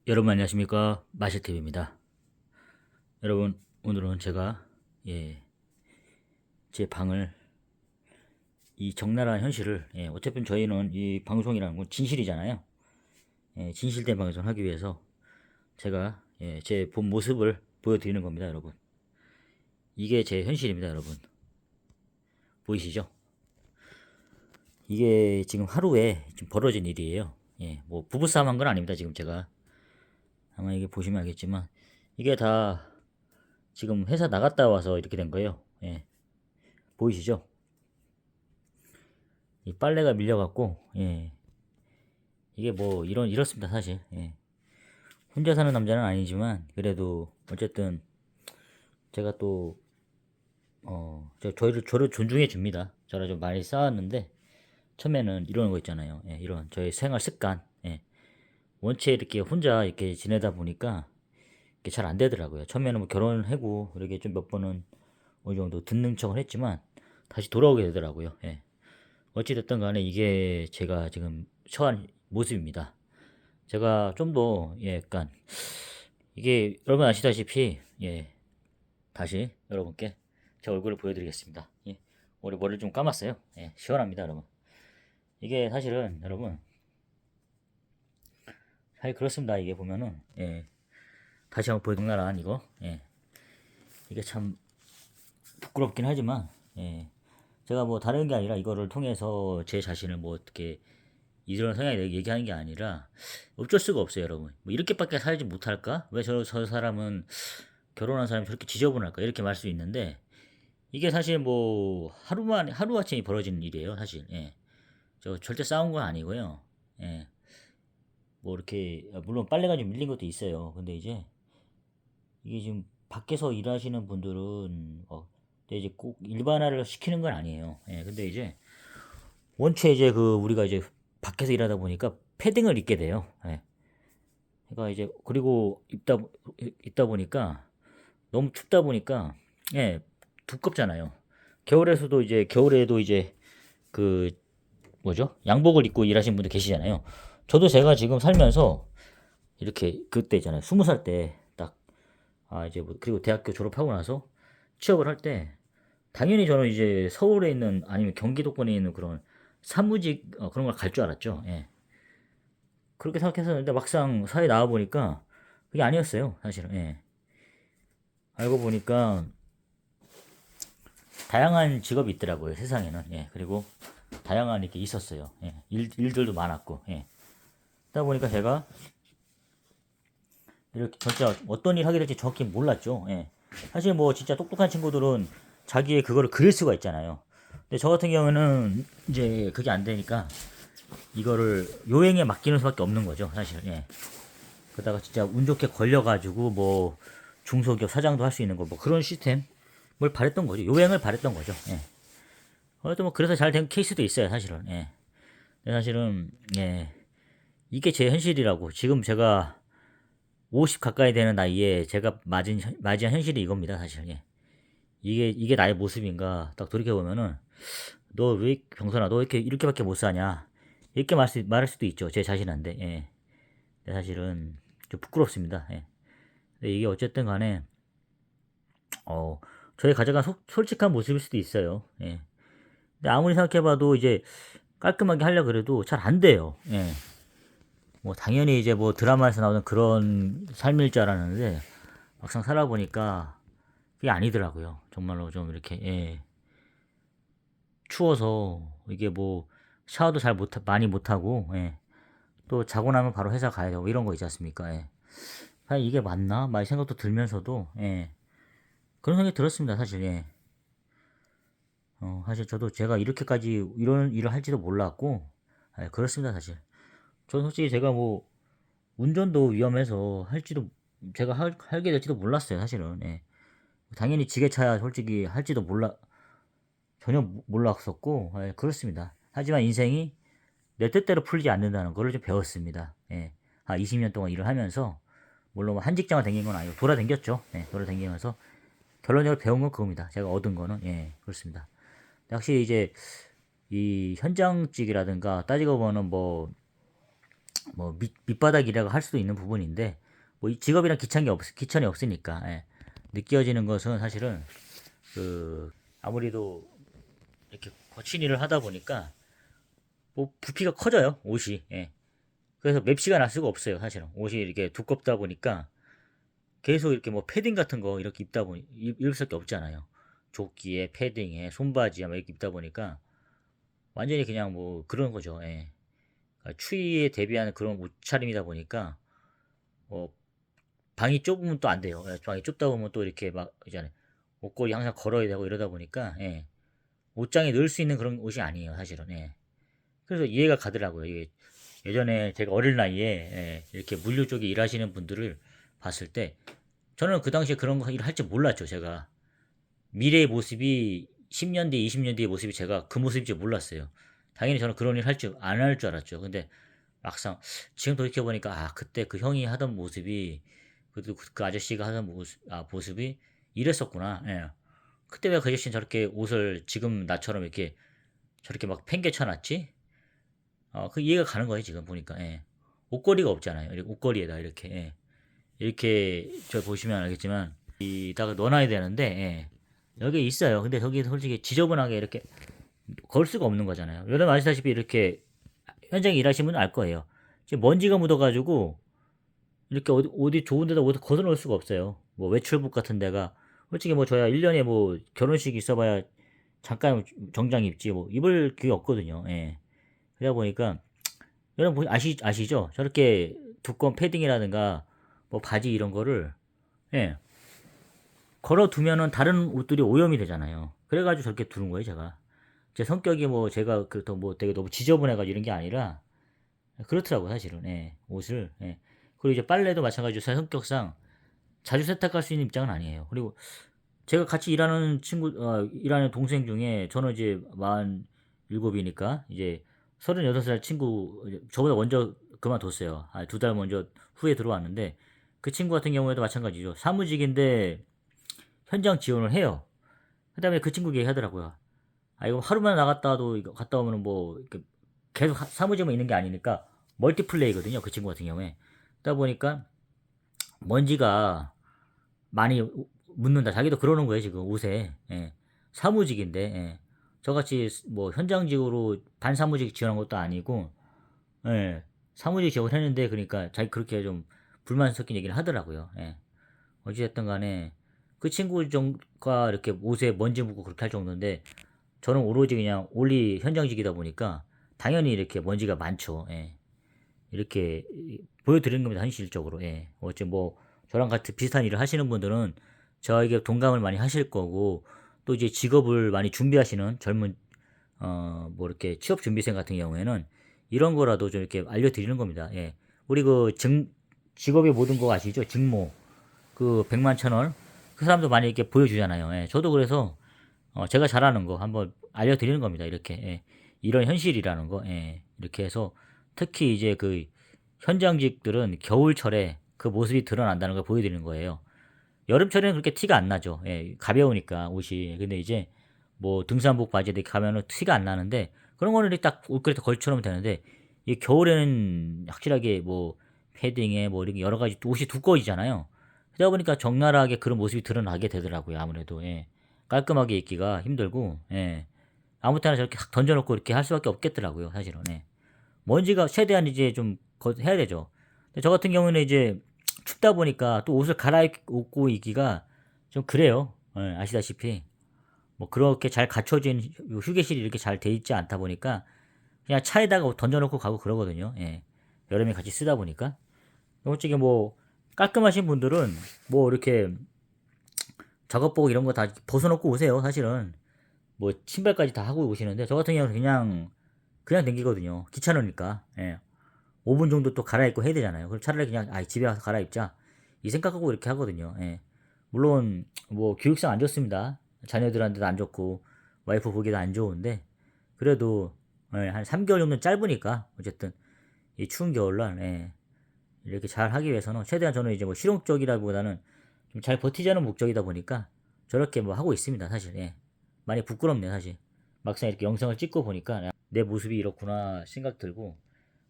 여러분 안녕하십니까, 마실TV입니다. 여러분, 오늘은 제가 제 방을, 이 적나라한 현실을, 어차피 저희는 이 방송이라는 건 진실이잖아요. 진실된 방송을 하기 위해서 제가 제 본 모습을 보여드리는 겁니다. 여러분, 이게 제 현실입니다. 여러분, 보이시죠? 이게 지금 하루에 지금 벌어진 일이에요. 뭐 부부싸움 한 건 아닙니다. 지금 제가 아마 이게 보시면 알겠지만, 이게 다 지금 회사 나갔다 와서 이렇게 된 거예요. 보이시죠? 이 빨래가 밀려갖고, 이게 뭐 이렇습니다. 사실. 혼자 사는 남자는 아니지만 그래도 어쨌든 제가 또 저를 존중해 줍니다. 저랑 좀 많이 싸웠는데, 처음에는 이런 거 있잖아요. 이런 저의 생활 습관. 원체 이렇게 혼자 이렇게 지내다 보니까 이게 잘 안 되더라고요. 처음에는 뭐 결혼을 하고 이렇게 좀 몇 번은 어느 정도 듣는 척을 했지만 다시 돌아오게 되더라고요. 어찌됐든 간에 이게 제가 지금 처한 모습입니다. 제가 좀 더, 약간, 이게, 여러분 아시다시피, 다시 여러분께 제 얼굴을 보여드리겠습니다. 올해 머리를 좀 감았어요. 시원합니다, 여러분. 이게 사실은, 여러분, 사실 그렇습니다. 이게 보면은, 다시 한번 보여드리나란 이거, 이게 참 부끄럽긴 하지만, 제가 뭐 다른 게 아니라 이거를 통해서 제 자신을 뭐 어떻게 이런 성향이 얘기하는 게 아니라 어쩔 수가 없어요, 여러분. 뭐 이렇게밖에 살지 못할까? 왜 저 사람은 결혼한 사람이 저렇게 지저분할까? 이렇게 말 수 있는데 이게 사실 뭐 하루아침에 벌어지는 일이에요, 사실. 저 절대 싸운 건 아니고요. 예. 뭐 이렇게 물론 빨래가 좀 밀린 것도 있어요. 근데 이제 이게 지금 밖에서 일하시는 분들은 근데 이제 꼭 일반화를 시키는 건 아니에요. 근데 이제 원체 이제 우리가 이제 밖에서 일하다 보니까 패딩을 입게 돼요. 그러니까 이제 그리고 입다 보니까 너무 춥다 보니까 두껍잖아요. 겨울에도 이제 그 뭐죠? 양복을 입고 일하시는 분들 계시잖아요. 저도 제가 지금 살면서 이렇게 그때 있잖아요. 20살 때 딱 이제 뭐 그리고 대학교 졸업하고 나서 취업을 할 때 당연히 저는 이제 서울에 있는 아니면 경기도권에 있는 그런 사무직 그런 걸 갈 줄 알았죠. 그렇게 생각했었는데 막상 사회 나와 보니까 그게 아니었어요. 사실은. 알고 보니까 다양한 직업이 있더라고요. 세상에는. 그리고 다양한 이렇게 있었어요. 일들도 많았고. 그러다 보니까 제가 이렇게 진짜 어떤 일 하게 될지 정확히 몰랐죠. 사실 뭐 진짜 똑똑한 친구들은 자기의 그거를 그릴 수가 있잖아요. 근데 저 같은 경우는 이제 그게 안 되니까 이거를 요행에 맡기는 수밖에 없는 거죠. 사실. 그러다가 진짜 운 좋게 걸려가지고 뭐 중소기업 사장도 할 수 있는 거 뭐 그런 시스템을 바랬던 거죠. 요행을 바랬던 거죠. 뭐 그래서 잘 된 케이스도 있어요. 사실은. 근데 사실은 이게 제 현실이라고 지금 제가 50 가까이 되는 나이에 제가 맞이한 현실이 이겁니다. 사실. 이게 나의 모습인가 딱 돌이켜 보면은 너 왜 병선아 너 이렇게밖에 못 사냐 이렇게 말할 수도 있죠. 제 자신한테. 근데 사실은 좀 부끄럽습니다. 근데 이게 어쨌든 간에 어, 저의 가장 솔직한 모습일 수도 있어요. 근데 아무리 생각해봐도 이제 깔끔하게 하려 그래도 잘 안 돼요. 뭐 당연히 이제 뭐 드라마에서 나오는 그런 삶일 줄 알았는데 막상 살아보니까 그게 아니더라고요. 정말로 좀 이렇게 추워서 이게 뭐 샤워도 많이 못하고 또 자고 나면 바로 회사 가야 되고 이런 거 있지 않습니까? 과연 이게 맞나? 막 생각도 들면서도 그런 생각이 들었습니다. 사실. 사실 저도 제가 이렇게까지 이런 일을 할지도 몰랐고 그렇습니다. 사실 저는 솔직히 제가 뭐 운전도 위험해서 하게 될지도 몰랐어요. 사실은. 당연히 지게차야 솔직히 할지도 전혀 몰랐었고 그렇습니다. 하지만 인생이 내 뜻대로 풀리지 않는다는 것을 좀 배웠습니다. 20년 동안 일을 하면서 물론 뭐 한 직장을 다닌 건 아니고 돌아다녔죠. 돌아다니면서 결론적으로 배운 건 그겁니다. 제가 얻은 거는 그렇습니다. 확실히 이제 이 현장직이라든가 따지고 보면 뭐 뭐 밑바닥이라고 할 수도 있는 부분인데 뭐 이 직업이랑 기천이 없으니까 예. 느껴지는 것은 사실은 그 아무래도 이렇게 거친 일을 하다 보니까 뭐 부피가 커져요 옷이. 예. 그래서 맵시가 날 수가 없어요 사실은. 옷이 이렇게 두껍다 보니까 계속 이렇게 뭐 패딩 같은 거 이렇게 입다 보니 입을 수밖에 없잖아요. 조끼에 패딩에 손바지에 막 이렇게 입다 보니까 완전히 그냥 뭐 그런 거죠. 예. 그러니까 추위에 대비하는 그런 옷차림이다 보니까 어, 방이 좁으면 또 안 돼요. 예, 방이 좁다 보면 또 이렇게 막 이제 옷걸이 항상 걸어야 되고 이러다 보니까 예, 옷장에 넣을 수 있는 그런 옷이 아니에요, 사실은. 예. 그래서 이해가 가더라고요. 이게 예전에 제가 어릴 나이에 예, 이렇게 물류 쪽에 일하시는 분들을 봤을 때 저는 그 당시에 그런 거 일을 할 줄 몰랐죠, 제가. 미래의 모습이 10년 뒤, 20년 뒤의 모습이 제가 그 모습일 줄 몰랐어요. 당연히 저는 그런 일 안 할 줄 알았죠. 근데 막상 지금 돌이켜보니까 아, 그때 그 형이 하던 모습이 그 아저씨가 하던 모습이 이랬었구나. 예. 그때 왜 그 아저씨는 저렇게 옷을 지금 나처럼 이렇게 저렇게 막 팽개쳐놨지? 그 이해가 가는 거예요, 지금 보니까. 예. 옷걸이가 없잖아요. 이렇게 옷걸이에다 이렇게. 예. 이렇게 저 보시면 알겠지만 이다가 넣어놔야 되는데 예. 여기 있어요. 근데 저기 솔직히 지저분하게 이렇게 걸 수가 없는 거잖아요. 여러분 아시다시피 이렇게 현장에 일하시는 분은 알 거예요. 지금 먼지가 묻어가지고 이렇게 어디 좋은 데다 어디 걷어 놓을 수가 없어요. 뭐 외출복 같은 데가 솔직히 뭐 저야 1년에 뭐 결혼식 있어봐야 잠깐 정장 입지 뭐 입을 그게 없거든요. 예. 그러다 보니까 여러분 아시죠? 저렇게 두꺼운 패딩이라든가 뭐 바지 이런 거를 예. 걸어두면은 다른 옷들이 오염이 되잖아요. 그래가지고 저렇게 두는 거예요, 제가. 제 성격이 뭐 제가 그렇다고 뭐 되게 너무 지저분해가지고 이런 게 아니라 그렇더라고 사실은. 예, 옷을. 예. 그리고 이제 빨래도 마찬가지로 제 성격상 자주 세탁할 수 있는 입장은 아니에요. 그리고 제가 같이 일하는 동생 중에 저는 이제 47이니까 이제 36살 친구, 저보다 먼저 그만뒀어요. 2달 먼저 후에 들어왔는데 그 친구 같은 경우에도 마찬가지죠. 사무직인데 현장 지원을 해요. 그다음에 그 친구 얘기하더라고요. 이거 하루만 나갔다도 이거 갔다 오면은 뭐 이렇게 계속 사무직만 있는 게 아니니까 멀티플레이거든요. 그 친구 같은 경우에. 그러다 보니까 먼지가 많이 묻는다. 자기도 그러는 거예요, 지금 옷에. 예. 사무직인데, 예. 저같이 뭐 현장직으로 반사무직 지원한 것도 아니고, 예. 사무직 지원을 했는데, 그러니까 자기 그렇게 좀 불만 섞인 얘기를 하더라고요. 예. 어찌됐든 간에 그 친구가 이렇게 옷에 먼지 묻고 그렇게 할 정도인데, 저는 오로지 그냥 올리 현장직이다 보니까 당연히 이렇게 먼지가 많죠. 예. 이렇게 보여드리는 겁니다. 현실적으로. 예. 어째 뭐 저랑 같은 비슷한 일을 하시는 분들은 저에게 동감을 많이 하실 거고 또 이제 직업을 많이 준비하시는 젊은 뭐 이렇게 취업 준비생 같은 경우에는 이런 거라도 좀 이렇게 알려드리는 겁니다. 예. 우리 직업의 모든 거 아시죠? 직모 그 100만 채널 그 사람도 많이 이렇게 보여주잖아요. 예. 저도 그래서 제가 잘하는 거 한번 알려드리는 겁니다. 이렇게 예. 이런 현실이라는 거 예. 이렇게 해서 특히 이제 그 현장직들은 겨울철에 그 모습이 드러난다는 걸 보여드리는 거예요. 여름철에는 그렇게 티가 안 나죠. 예. 가벼우니까 옷이. 근데 이제 뭐 등산복 바지에 이렇게 가면은 티가 안 나는데 그런 거는 이렇게 딱 옷걸이에 걸쳐놓으면 되는데 이 겨울에는 확실하게 뭐 패딩에 뭐 이렇게 여러 가지 옷이 두꺼워지잖아요. 그러다 보니까 적나라하게 그런 모습이 드러나게 되더라고요. 아무래도 예. 깔끔하게 입기가 힘들고 예. 아무 때나 저렇게 탁 던져놓고 이렇게 할 수밖에 없겠더라고요. 사실은 예. 먼지가 최대한 이제 좀 해야 되죠. 근데 저 같은 경우는 이제 춥다 보니까 또 옷을 갈아입고 있기가 좀 그래요. 예, 아시다시피 뭐 그렇게 잘 갖춰진 휴게실이 이렇게 잘 돼 있지 않다 보니까 그냥 차에다가 던져놓고 가고 그러거든요. 예. 여름에 같이 쓰다 보니까 솔직히 뭐 깔끔하신 분들은 뭐 이렇게 작업복 이런 거 다 벗어놓고 오세요. 사실은 뭐 신발까지 다 하고 오시는데 저 같은 경우는 그냥 댕기거든요. 귀찮으니까. 예. 5분 정도 또 갈아입고 해야 되잖아요. 그럼 차라리 그냥 집에 가서 갈아입자 이 생각하고 이렇게 하거든요. 예. 물론 뭐 교육상 안 좋습니다. 자녀들한테도 안 좋고 와이프 보기도 안 좋은데 그래도 예, 한 3개월 정도 는 짧으니까 어쨌든 이 추운 겨울날 예, 이렇게 잘 하기 위해서는 최대한 저는 이제 뭐 실용적이라기보다는 좀 잘 버티자는 목적이다 보니까 저렇게 뭐 하고 있습니다. 사실 예. 많이 부끄럽네요. 사실 막상 이렇게 영상을 찍고 보니까 내 모습이 이렇구나 생각 들고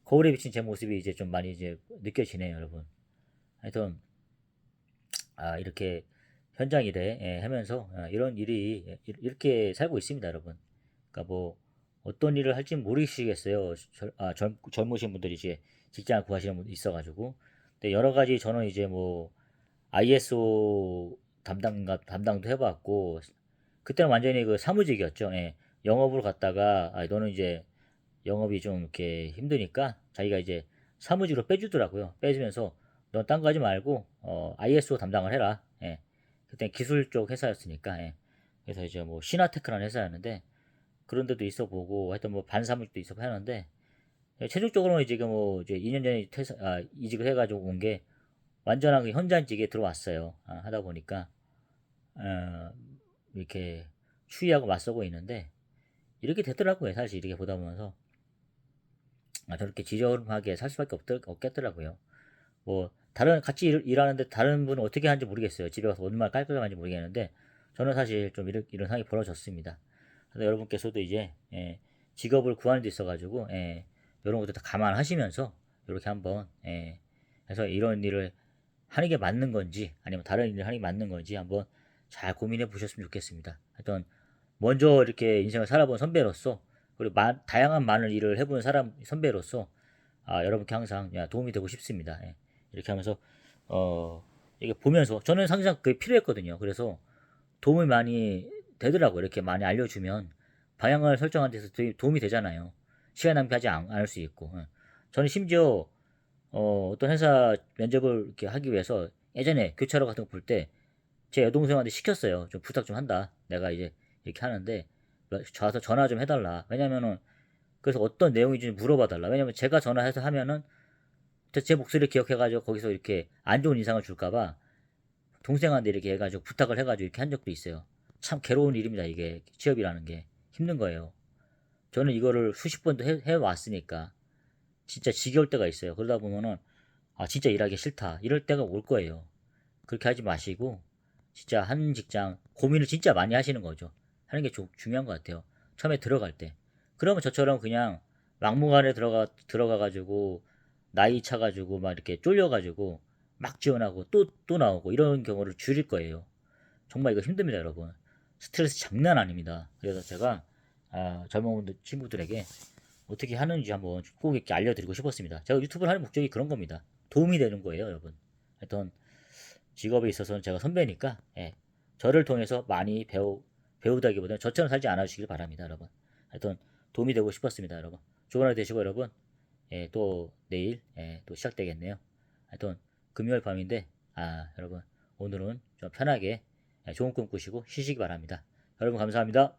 거울에 비친 제 모습이 이제 좀 많이 이제 느껴지네요, 여러분. 하여튼 이렇게 현장 일에 하면서 이런 일이 이렇게 살고 있습니다, 여러분. 그러니까 뭐 어떤 일을 할지 모르시겠어요. 젊으신 분들이 이제 직장을 구하시는 분들 있어가지고. 근데 여러 가지 저는 이제 뭐 ISO 담당도 해봤고, 그때는 완전히 그 사무직이었죠. 예. 영업으로 갔다가 너는 이제 영업이 좀 이렇게 힘드니까 자기가 이제 사무직으로 빼주더라고요. 빼주면서 넌 딴 거 하지 말고 ISO 담당을 해라. 예. 그때 기술 쪽 회사였으니까. 예. 그래서 이제 뭐 시나테크라는 회사였는데 그런 데도 있어 보고 하여튼 뭐 반사무직도 있어 보고 하는데 최종적으로는 지금 뭐 이제 2년 전에 이직을 해가지고 온 게 완전한 그 현장직에 들어왔어요. 하다 보니까 어, 이렇게 추위하고 맞서고 있는데 이렇게 되더라고요. 사실 이렇게 보다 보면서 저렇게 지저분하게 살 수밖에 없겠더라고요. 뭐 다른 같이 일하는데 다른 분은 어떻게 하는지 모르겠어요. 집에 가서 얼마나 깔끔하게 하는지 모르겠는데 저는 사실 좀 이런 상황이 벌어졌습니다. 그래서 여러분께서도 이제 직업을 구하는 데 있어가지고 이런 것도 다 감안하시면서 이렇게 한번 해서 이런 일을 하는 게 맞는 건지 아니면 다른 일을 하는 게 맞는 건지 한번 잘 고민해 보셨으면 좋겠습니다. 하여튼 먼저 이렇게 인생을 살아본 선배로서 그리고 다양한 많은 일을 해본 사람 선배로서 여러분께 항상 도움이 되고 싶습니다. 이렇게 하면서 이게 보면서 저는 항상 그게 필요했거든요. 그래서 도움이 많이 되더라고요. 이렇게 많이 알려주면 방향을 설정하는 데서 도움이 되잖아요. 시간 낭비하지 않을 수 있고. 저는 심지어 어떤 회사 면접을 이렇게 하기 위해서 예전에 교차로 같은 거 볼 때 제 여동생한테 시켰어요. 좀 부탁 좀 한다. 내가 이제 이렇게 하는데 와서 전화 좀 해달라. 왜냐면은 그래서 어떤 내용인지 물어봐 달라. 왜냐면 제가 전화해서 하면은 제 목소리를 기억해가지고 거기서 이렇게 안 좋은 인상을 줄까봐 동생한테 이렇게 해가지고 부탁을 해가지고 이렇게 한 적도 있어요. 참 괴로운 일입니다. 이게 취업이라는 게 힘든 거예요. 저는 이거를 수십 번도 해왔으니까 진짜 지겨울 때가 있어요. 그러다 보면은 진짜 일하기 싫다 이럴 때가 올 거예요. 그렇게 하지 마시고 진짜 한 직장 고민을 진짜 많이 하시는 거죠. 하는 게 중요한 것 같아요. 처음에 들어갈 때. 그러면 저처럼 그냥 막무가내 들어가가지고 나이 차가지고 막 이렇게 쫄려가지고 막 지원하고 또 나오고 이런 경우를 줄일 거예요. 정말 이거 힘듭니다, 여러분. 스트레스 장난 아닙니다. 그래서 제가 젊은 친구들에게 어떻게 하는지 한번 꼭 이렇게 알려드리고 싶었습니다. 제가 유튜브를 하는 목적이 그런 겁니다. 도움이 되는 거예요, 여러분. 하여튼 직업에 있어서는 제가 선배니까 저를 통해서 많이 배우다기보다는 저처럼 살지 않아주시길 바랍니다, 여러분. 하여튼 도움이 되고 싶었습니다, 여러분. 좋은 하루 되시고 여러분. 또 내일 또 시작되겠네요. 하여튼 금요일 밤인데 여러분 오늘은 좀 편하게 좋은 꿈 꾸시고 쉬시기 바랍니다. 여러분 감사합니다.